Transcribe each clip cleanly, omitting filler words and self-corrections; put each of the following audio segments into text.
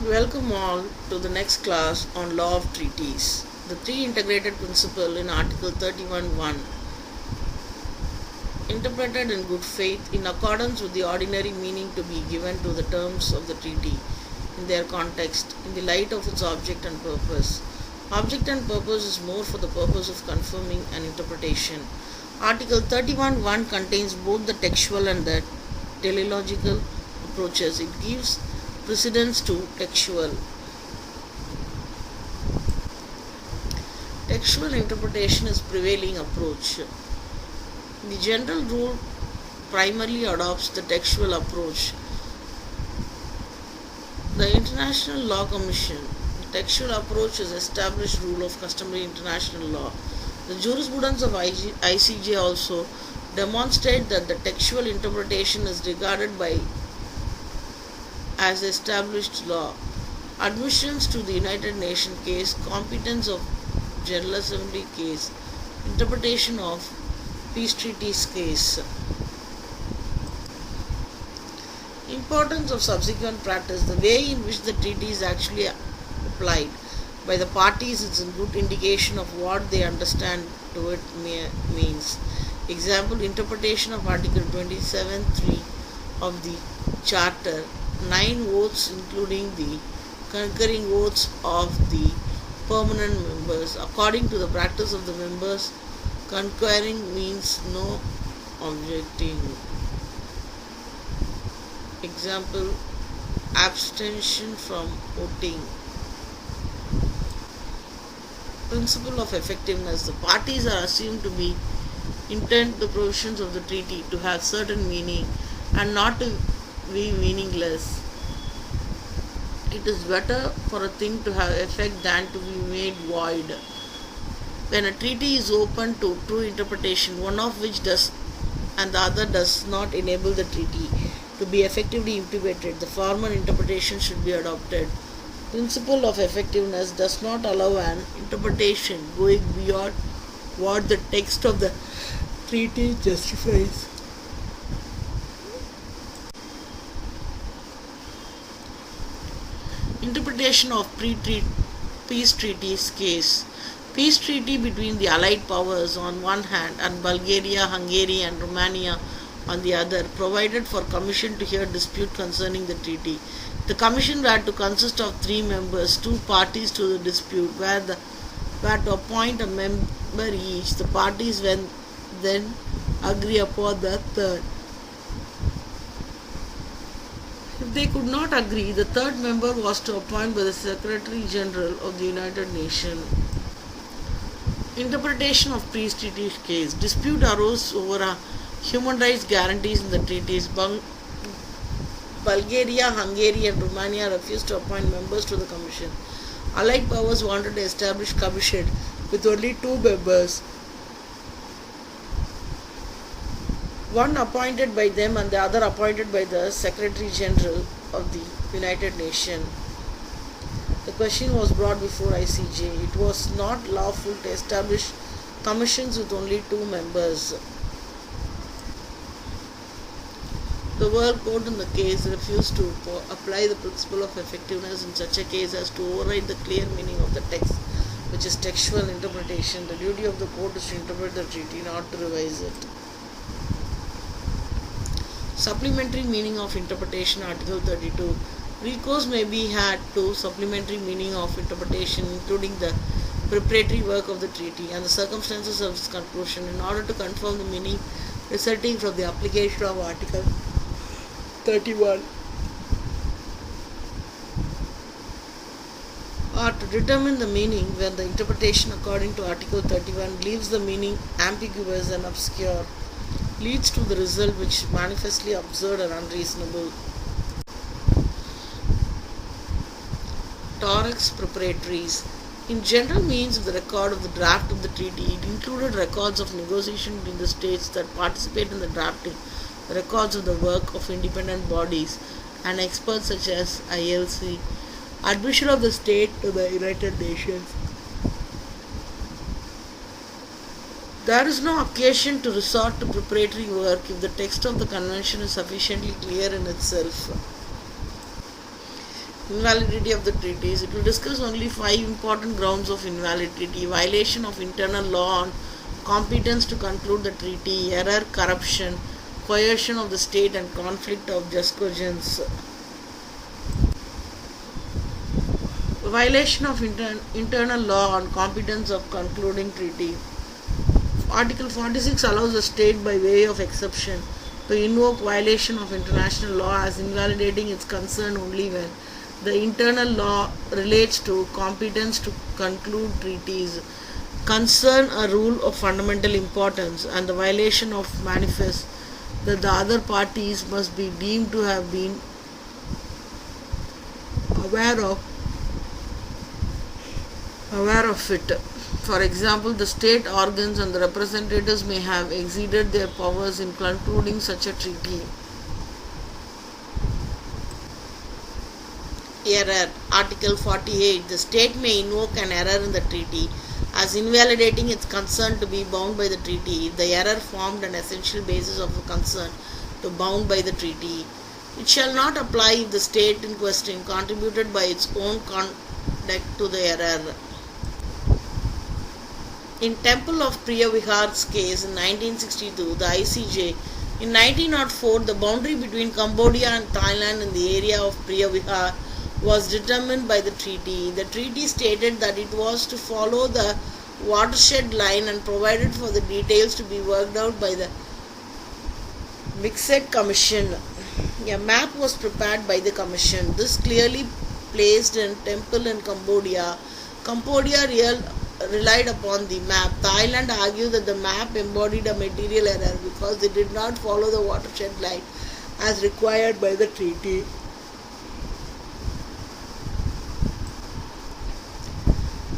Welcome all to the next class on Law of Treaties. The three integrated principle in Article 31.1 interpreted in good faith in accordance with the ordinary meaning to be given to the terms of the treaty in their context in the light of its object and purpose. Object and purpose is more for the purpose of confirming an interpretation. Article 31.1 contains both the textual and the teleological approaches. It gives precedence to textual. Textual interpretation is prevailing approach. The general rule primarily adopts the textual approach. The International Law Commission. The textual approach is established rule of customary international law. The jurisprudence of ICJ also demonstrate that the textual interpretation is regarded by as established law. Admissions to the United Nations case, competence of General Assembly case, interpretation of peace treaties case. Importance of subsequent practice. The way in which the treaty is actually applied by the parties is a good indication of what they understand to it means. Example, interpretation of Article 27.3 of the Charter. 9 votes including the concurring votes of the permanent members. According to the practice of the members, concurring means no objecting. Example, abstention from voting. Principle of effectiveness. The parties are assumed to be intend the provisions of the treaty to have certain meaning and not to be meaningless. It is better for a thing to have effect than to be made void. When a treaty is open to true interpretation, one of which does and the other does not enable the treaty to be effectively implemented, the former interpretation should be adopted. Principle of effectiveness does not allow an interpretation going beyond what the text of the treaty justifies. Interpretation of peace treaties case. Peace treaty between the Allied powers on one hand and Bulgaria, Hungary and Romania on the other provided for commission to hear dispute concerning the treaty. The commission were to consist of 3 members, 2 parties to the dispute were to appoint a member each. The parties then agree upon the third. If they could not agree, the third member was to appoint by the Secretary General of the United Nations. Interpretation of peace treaty case. Dispute arose over human rights guarantees in the treaties. Bulgaria, Hungary and Romania refused to appoint members to the commission. Allied powers wanted to establish commission with only 2 members, one appointed by them and the other appointed by the Secretary General of the United Nations. The question was brought before ICJ. It was not lawful to establish commissions with only 2 members. The World Court in the case refused to apply the principle of effectiveness in such a case as to override the clear meaning of the text, which is textual interpretation. The duty of the court is to interpret the treaty, not to revise it. Supplementary meaning of interpretation. Article 32. Recourse may be had to supplementary meaning of interpretation, including the preparatory work of the treaty and the circumstances of its conclusion, in order to confirm the meaning resulting from the application of Article 31, or to determine the meaning when the interpretation according to Article 31 leaves the meaning ambiguous and obscure, leads to the result which is manifestly absurd and unreasonable. Torrex preparatories. In general means of the record of the draft of the treaty, it included records of negotiation between the states that participate in the drafting, the records of the work of independent bodies and experts such as ILC, admission of the state to the United Nations. There is no occasion to resort to preparatory work if the text of the convention is sufficiently clear in itself. Invalidity of the treaties. It will discuss only 5 important grounds of invalidity: violation of internal law on competence to conclude the treaty, error, corruption, coercion of the state, and conflict of juscogens. Violation of internal law on competence of concluding treaty. Article 46 allows the state by way of exception to invoke violation of international law as invalidating its concern only when the internal law relates to competence to conclude treaties, concern a rule of fundamental importance, and the violation of manifests that the other parties must be deemed to have been aware of it. For example, the state organs and the representatives may have exceeded their powers in concluding such a treaty. Error. Article 48. The state may invoke an error in the treaty as invalidating its concern to be bound by the treaty if the error formed an essential basis of the concern to bound by the treaty. It shall not apply if the state in question contributed by its own conduct to the error. In Temple of Priyavihar's case in 1962, the ICJ, in 1904, the boundary between Cambodia and Thailand in the area of Priyavihar was determined by the treaty. The treaty stated that it was to follow the watershed line and provided for the details to be worked out by the Mixed Commission. A map was prepared by the Commission. This clearly placed in Temple in Cambodia. Cambodia relied upon the map. Thailand argued that the map embodied a material error because it did not follow the watershed line as required by the treaty.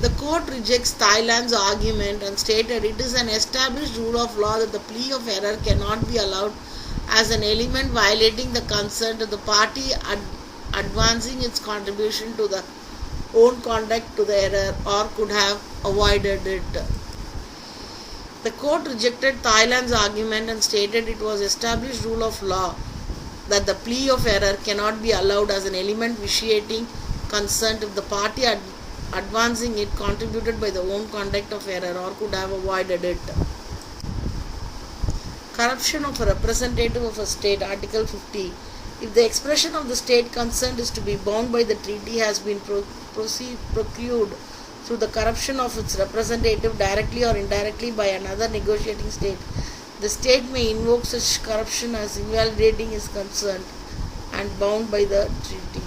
The court rejects Thailand's argument and stated it is an established rule of law that the plea of error cannot be allowed as an element violating the consent of the party advancing its contribution to the own conduct to the error or could have avoided it. The court rejected Thailand's argument and stated it was established rule of law that the plea of error cannot be allowed as an element vitiating consent if the party advancing it contributed by the own conduct of error or could have avoided it. Corruption of a representative of a state. Article 50. If the expression of the state concerned is to be bound by the treaty has been procured through the corruption of its representative directly or indirectly by another negotiating state, the state may invoke such corruption as invalidating its consent and bound by the treaty.